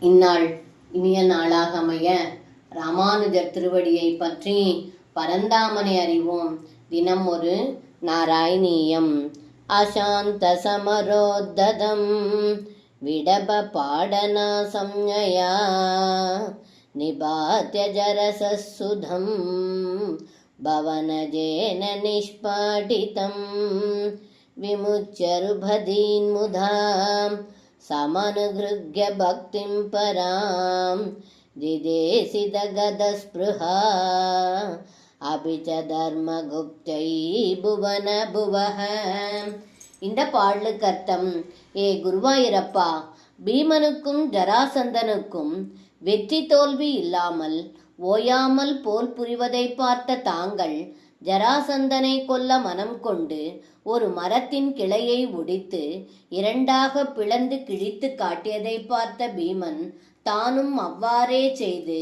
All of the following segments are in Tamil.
இந்நாள் இனிய நாளாக அமைய ராமானுஜர் திருவடியை பற்றி பரந்தாமனை அறிவோம். தினம் ஒரு நாராயணீயம். அசாந்த சமரோத்ததம் விடப பாடனா சம்ஞயா நிபாத்ய ஜரசசுதம் பவனஜேன நிஷ்பாடிதம் விமுச்யருபதீன் முதாம் समनुगृह्य भक्तिं परां दिदेशिदगदस्पृहा अपि च धर्मगुप्त्यै भुवन भुवः. இந்த பாடலுக்கு அர்த்தம்: ஏ குருவாயூரப்பா, பீமனுக்கும் ஜராசந்தனுக்கும் வெற்றி தோல்வி இல்லாமல் ஓயாமல் போல் புரிவதை பார்த்த தாங்கள் ஜராசந்தனை கொல்ல மனம் கொண்டு ஒரு மரத்தின் கிளையை ஒடித்து இரண்டாக பிளந்து கிழித்து காட்டியதை பார்த்த பீமன் தானும் அவ்வாறே செய்து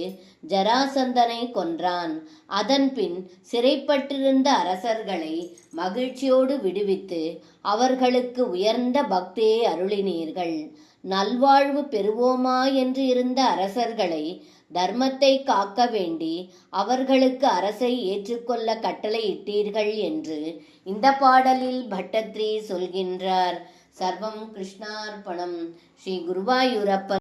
ஜராசந்தனை கொன்றான். அதன்பின் சிறைப்பட்டிருந்த அரசர்களை மகிழ்ச்சியோடு விடுவித்து அவர்களுக்கு உயர்ந்த பக்தியை அருளினீர்கள். நல்வாழ்வு பெறுவோமா என்று இருந்த அரசர்களை தர்மத்தை காக்க வேண்டி அவர்களுக்கு அரசை ஏற்றுக்கொள்ள கட்டளையிட்டீர்கள் என்று இந்த பாடலில் பட்டத்ரி சொல்கின்றார். சர்வம் கிருஷ்ணார்ப்பணம். ஸ்ரீ குருவாயூரப்பன்.